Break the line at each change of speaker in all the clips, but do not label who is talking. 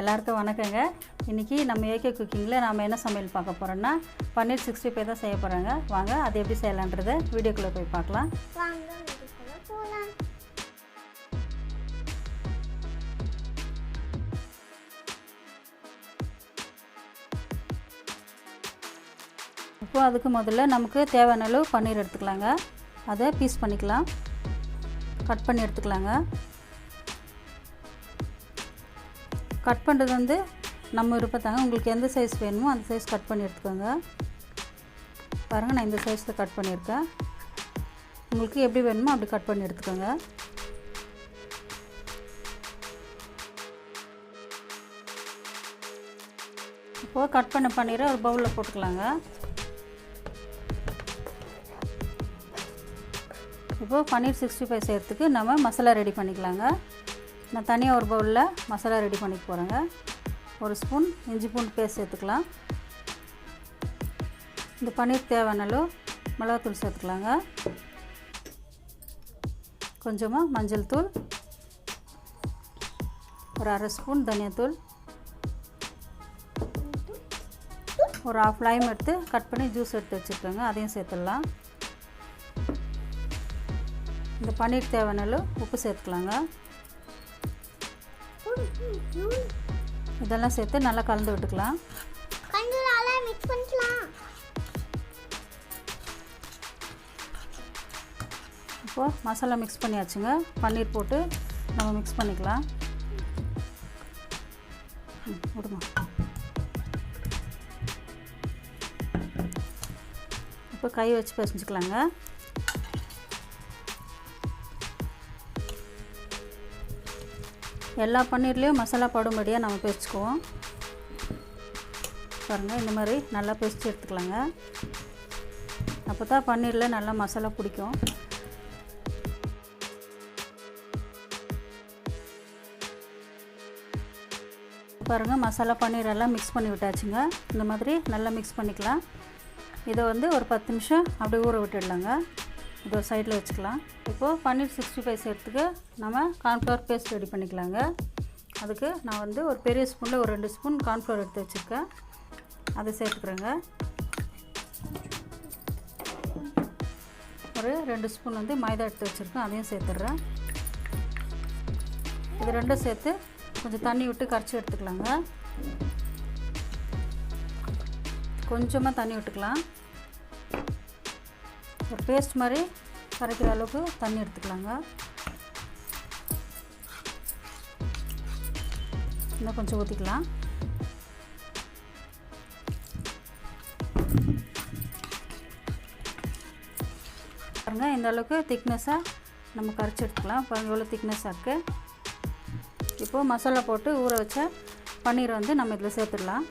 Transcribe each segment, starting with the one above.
எல்லாருக்கும் வணக்கங்க. இன்றைக்கி நம்ம ஏகே குக்கிங்கில் நாம் என்ன சமையல் பார்க்க போகிறோன்னா பன்னீர் 65 தான் செய்ய போகிறாங்க. வாங்க அது எப்படி செய்யலான்றதை வீடியோக்குள்ளே போய் பார்க்கலாம். இப்போது அதுக்கு முதல்ல நமக்கு தேவையான அளவு பன்னீர் எடுத்துக்கலாங்க. அதை பீஸ் பண்ணிக்கலாம், கட் பண்ணி எடுத்துக்கலாங்க. கட் பண்ணுறது வந்து நம்ம விருப்பத்தாங்க. உங்களுக்கு எந்த சைஸ் வேணுமோ அந்த சைஸ் கட் பண்ணி எடுத்துக்கோங்க. பாருங்கள், நான் இந்த சைஸில் கட் பண்ணியிருக்கேன். உங்களுக்கு எப்படி வேணுமோ அப்படி கட் பண்ணி எடுத்துக்கோங்க. இப்போது கட் பண்ண பன்னீரை ஒரு பவுலில் போட்டுக்கலாங்க. இப்போது பன்னீர் 65 செய்கிறதுக்கு நம்ம மசாலா ரெடி பண்ணிக்கலாங்க. நான் தனியாக ஒரு பவுலில் மசாலா ரெடி பண்ணிக்க போகிறேங்க. ஒரு ஸ்பூன் இஞ்சி பூண்டு பேஸ்ட் சேர்த்துக்கலாம். இந்த பன்னீர் தேவையான அளவு மிளகாத்தூள் சேர்த்துக்கலாங்க. கொஞ்சமாக மஞ்சள் தூள், ஒரு அரை ஸ்பூன் தனியாத்தூள், ஒரு 1/2 லைம் எடுத்து கட் பண்ணி ஜூஸ் எடுத்து வச்சுருக்கோங்க, அதையும் சேர்த்துடலாம். இந்த பன்னீர் தேவையான அளவு உப்பு சேர்த்துக்கலாங்க. இதெல்லாம் சேர்த்து நல்லா கலந்து விட்டுக்கலாம். இப்போது மசாலா மிக்ஸ் பண்ணியாச்சுங்க. பன்னீர் போட்டு நம்ம மிக்ஸ் பண்ணிக்கலாம். விடுமா. இப்போ கை வச்சு பிசைஞ்சுக்கலாங்க. எல்லா பன்னீர்லேயும் மசாலா படும்படியாக நம்ம பிரிச்சுக்குவோம். பாருங்கள், இந்த மாதிரி நல்லா பிரித்து எடுத்துக்கலாங்க. அப்போ தான் பன்னீரில் நல்லா மசாலா பிடிக்கும். பாருங்கள், மசாலா பன்னீர் எல்லாம் மிக்ஸ் பண்ணி விட்டாச்சுங்க. இந்த மாதிரி நல்லா மிக்ஸ் பண்ணிக்கலாம். இதை வந்து ஒரு 10 நிமிஷம் அப்படியே ஊற விட்டுடலாங்க. இது ஒரு சைடில் வச்சுக்கலாம். இப்போது பன்னீர் 65 செய்கிறதுக்கு நம்ம கார்ன்ஃப்ளவர் பேஸ்ட் ரெடி பண்ணிக்கலாங்க. அதுக்கு நான் வந்து ஒரு பெரிய ஸ்பூனில் ஒரு 2 ஸ்பூன் கார்ன்ஃப்ளவர் எடுத்து வச்சுருக்கேன், அதை சேர்த்துக்கிறேங்க. ஒரு 2 ஸ்பூன் வந்து மைதா எடுத்து வச்சுருக்கேன், அதையும் சேர்த்துட்றேன். இது ரெண்டும் சேர்த்து கொஞ்சம் தண்ணி விட்டு கரைச்சி எடுத்துக்கலாங்க. கொஞ்சமாக தண்ணி விட்டுக்கலாம். ஒரு பேஸ்ட் மாதிரி கரைக்கிற அளவுக்கு தண்ணி எடுத்துக்கலாங்க. இன்னும் கொஞ்சம் ஊற்றிக்கலாம். பாருங்கள், இந்த அளவுக்கு திக்னஸாக நம்ம கரைச்சி எடுத்துக்கலாம். பாருங்கள், எவ்வளோ திக்னஸாக இருக்குது. இப்போது மசாலா போட்டு ஊற வச்ச பன்னீரை வந்து நம்ம இதில் சேர்த்துடலாம்.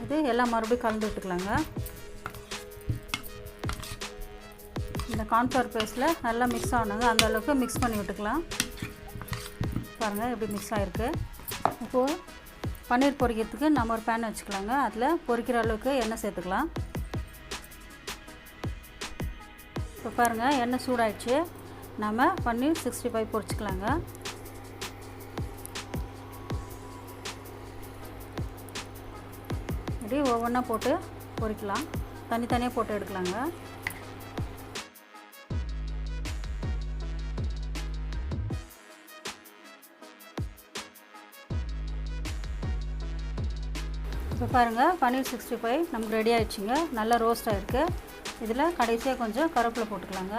இது எல்லாம் மறுபடியும் கலந்து விட்டுக்கலாங்க. இந்த கார்ன்ஃப்ளவர் பேஸ்ட்டில் நல்லா மிக்ஸ் ஆகணுங்க, அந்த அளவுக்கு மிக்ஸ் பண்ணி விட்டுக்கலாம். பாருங்கள், எப்படி மிக்ஸ் ஆகிருக்கு. இப்போது பன்னீர் பொரிக்கிறதுக்கு நம்ம ஒரு பேன் வச்சுக்கலாங்க. அதில் பொரிக்கிற அளவுக்கு எண்ணெய் சேர்த்துக்கலாம். இப்போ பாருங்கள், எண்ணெய் சூடாயிடுச்சு. நம்ம பன்னீர் 65 பொரிச்சிக்கலாங்க. இப்படி ஒவ்வொன்றா போட்டு பொரிக்கலாம். தனித்தனியாக போட்டு எடுக்கலாங்க. இப்போ பாருங்கள், பன்னீர் 65 நமக்கு ரெடி ஆகிடுச்சிங்க. நல்லா ரோஸ்ட் ஆகிருக்கு. இதில் கடைசியாக கொஞ்சம் கருவேப்பிலை போட்டுக்கலாங்க.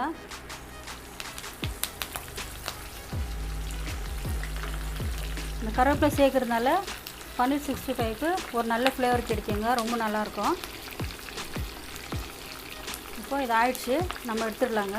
இந்த கருவேப்பிலை சேர்க்கறதுனால பன்னீர் 65க்கு ஒரு நல்ல ஃப்ளேவர் கிடைக்குங்க, ரொம்ப நல்லாயிருக்கும். இப்போ இது ஆயிடுச்சு, நம்ம எடுத்துடலாங்க.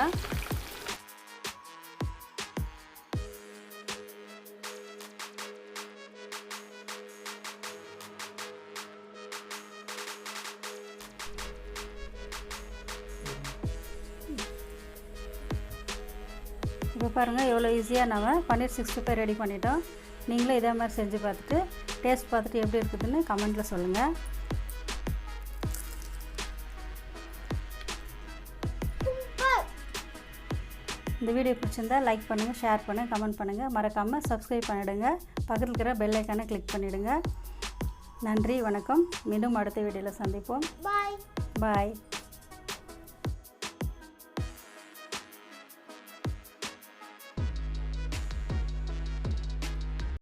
இப்போ பாருங்கள், எவ்வளோ ஈஸியாக நம்ம பன்னீர் 65 ரெடி பண்ணிட்டோம். நீங்களும் இதே மாதிரி செஞ்சு பார்த்துட்டு டேஸ்ட் பார்த்துட்டு எப்படி இருக்குதுன்னு கமெண்ட்டில் சொல்லுங்கள். இந்த வீடியோ பிடிச்சிருந்தா லைக் பண்ணுங்கள், ஷேர் பண்ணுங்கள், கமெண்ட் பண்ணுங்கள். மறக்காமல் சப்ஸ்கிரைப் பண்ணிவிடுங்க. பக்கத்தில் இருக்கிற பெல் ஐக்கானை கிளிக் பண்ணிவிடுங்க. நன்றி, வணக்கம். மீண்டும் அடுத்த வீடியோவில் சந்திப்போம்.
பாய்.
பாய்.